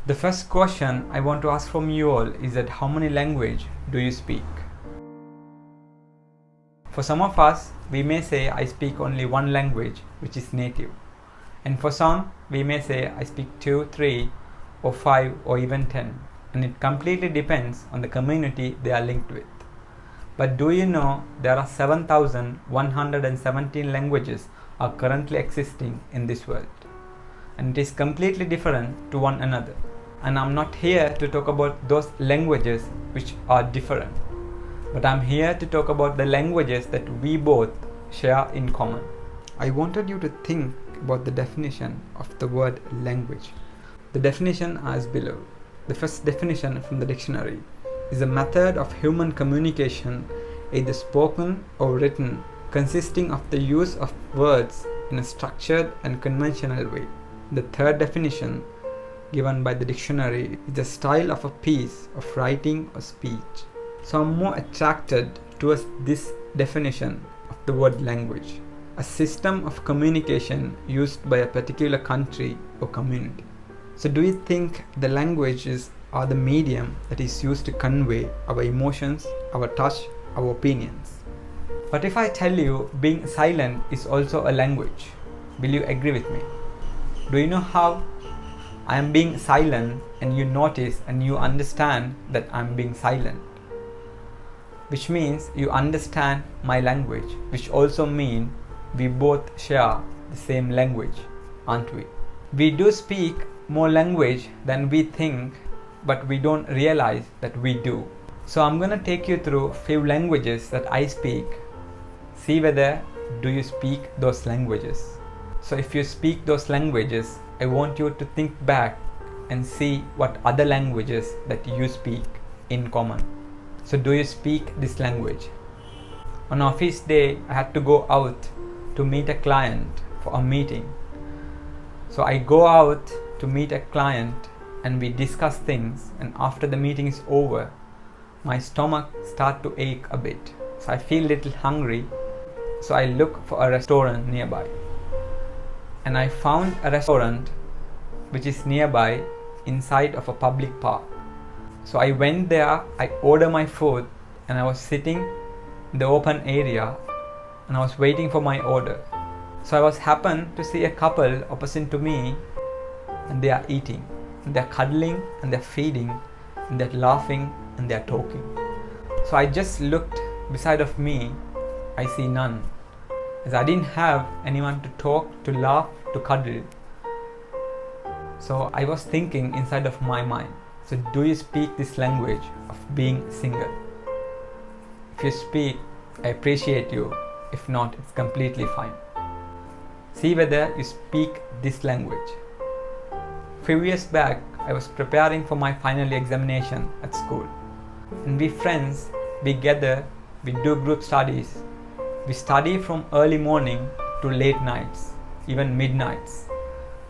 The first question I want to ask from you all is that how many language do you speak? For some of us, we may say I speak only one language, which is native. And for some, we may say I speak 2, 3 or 5 or even 10. And it completely depends on the community they are linked with. But do you know there are 7,117 languages are currently existing in this world? And it is completely different to one another. And I'm not here to talk about those languages which are different, but I'm here to talk about the languages that we both share in common. I wanted you to think about the definition of the word language. The definition as below. The first definition from the dictionary is a method of human communication, either spoken or written, consisting of the use of words in a structured and conventional way. The third definition given by the dictionary is the style of a piece of writing or speech. So I'm more attracted towards this definition of the word language, a system of communication used by a particular country or community. So do you think the languages are the medium that is used to convey our emotions, our touch, our opinions? But if I tell you being silent is also a language, will you agree with me? Do you know how I am being silent and you notice and you understand that I am being silent? Which means you understand my language, which also means we both share the same language, aren't we? We do speak more language than we think, but we don't realize that we do. So I'm gonna take you through a few languages that I speak. See whether do you speak those languages. So if you speak those languages, I want you to think back and see what other languages that you speak in common. So do you speak this language? On office day, I had to go out to meet a client for a meeting. So I go out to meet a client and we discuss things, and after the meeting is over, my stomach starts to ache a bit. So I feel a little hungry. So I look for a restaurant nearby. And I found a restaurant which is nearby inside of a public park. So I went there, I ordered my food, and I was sitting in the open area and I was waiting for my order. So I was happened to see a couple opposite to me, and they are eating, and they're cuddling, and they're feeding, and they're laughing, and they're talking. So I just looked beside of me, I see none, as I didn't have anyone to talk, to laugh, to cuddle. So I was thinking inside of my mind, so do you speak this language of being single? If you speak, I appreciate you. If not, it's completely fine. See whether you speak this language. Few years back, I was preparing for my final examination at school. And we friends, we gather, we do group studies. We study from early morning to late nights, even midnights.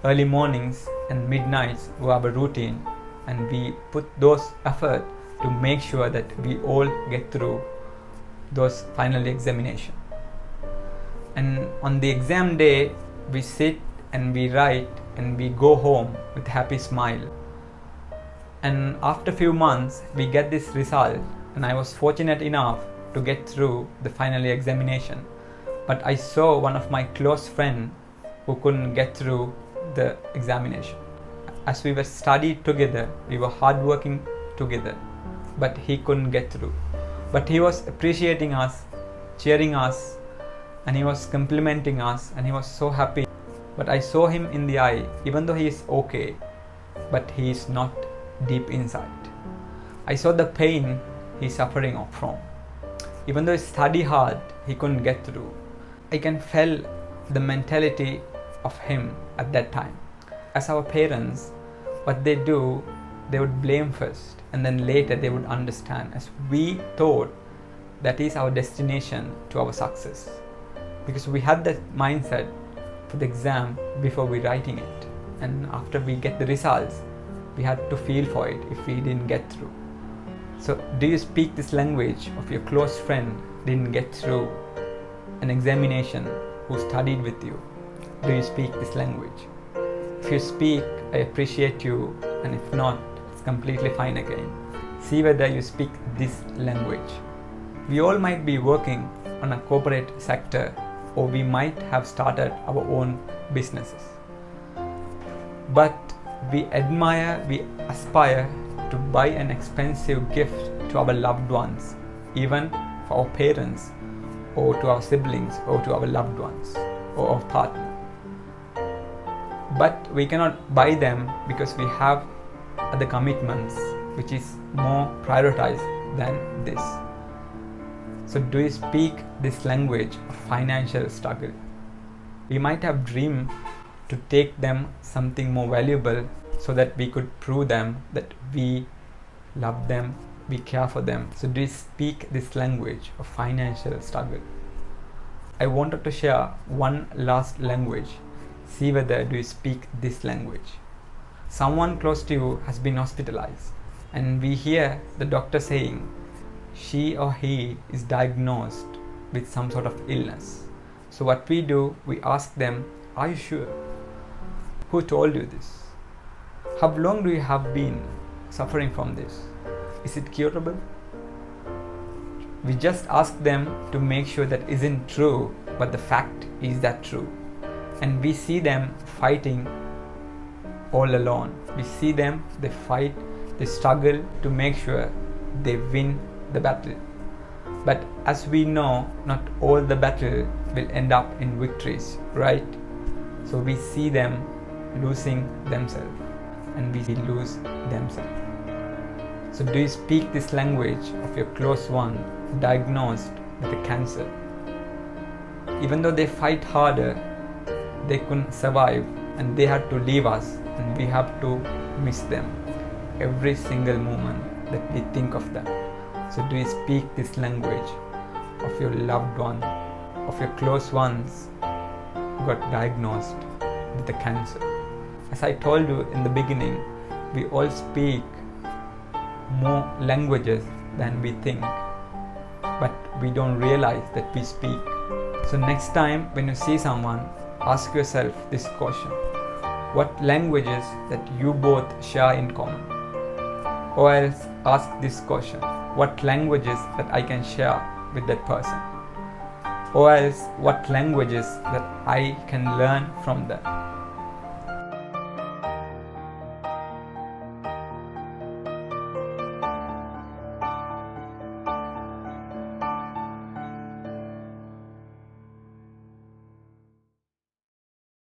Early mornings and midnights were our routine, and we put those effort to make sure that we all get through those final examination. And on the exam day, we sit and we write and we go home with a happy smile. And after a few months, we get this result, and I was fortunate enough to get through the final examination. But I saw one of my close friends who couldn't get through the examination. As we were studied together, we were hardworking together, but he couldn't get through. But he was appreciating us, cheering us, and he was complimenting us, and he was so happy. But I saw him in the eye, even though he is okay, but he is not deep inside. I saw the pain he's suffering from. Even though he studied hard, he couldn't get through. I can feel the mentality of him at that time. As our parents, what they do, they would blame first, and then later they would understand, as we thought that is our destination to our success. Because we had that mindset for the exam before we writing it, and after we get the results, we had to feel for it if we didn't get through. So do you speak this language of your close friend didn't get through an examination who studied with you? Do you speak this language? If you speak, I appreciate you, and if not, it's completely fine again. See whether you speak this language. We all might be working on a corporate sector, or we might have started our own businesses. But we admire, we aspire to buy an expensive gift to our loved ones, even for our parents, or to our siblings, or to our loved ones, or our partner. But we cannot buy them because we have other commitments which is more prioritized than this. So do you speak this language of financial struggle? We might have dreamed to take them something more valuable so that we could prove them that we love them, we care for them. So do you speak this language of financial struggle? I wanted to share one last language. See whether do you speak this language. Someone close to you has been hospitalized, and we hear the doctor saying she or he is diagnosed with some sort of illness. So what we do, we ask them, are you sure? Who told you this? How long do you have been suffering from this? Is it curable? We just ask them to make sure that isn't true, but the fact is that true. And we see them fighting all alone. We see them, they fight, they struggle to make sure they win the battle. But as we know, not all the battle will end up in victories, right? So we see them losing themselves, and we lose themselves. So do you speak this language of your close one diagnosed with a cancer? Even though they fight harder, they couldn't survive, and they had to leave us, and we have to miss them every single moment that we think of them. So do you speak this language of your loved one, of your close ones who got diagnosed with a cancer? As I told you in the beginning, we all speak more languages than we think, but we don't realize that we speak. So next time when you see someone, ask yourself this question: what languages that you both share in common? Or else ask this question: what languages that I can share with that person? Or else what languages that I can learn from them?